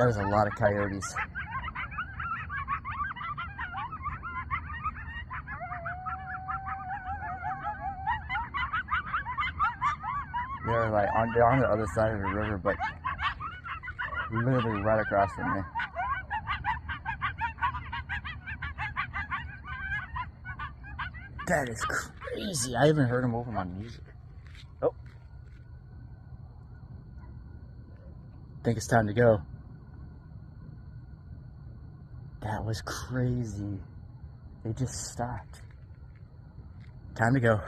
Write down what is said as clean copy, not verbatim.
That is a lot of coyotes. They're like they're on the other side of the river, but literally right across from me. That is crazy. I even heard them over my music. Oh. I think it's time to go. That was crazy. They just stopped. Time to go.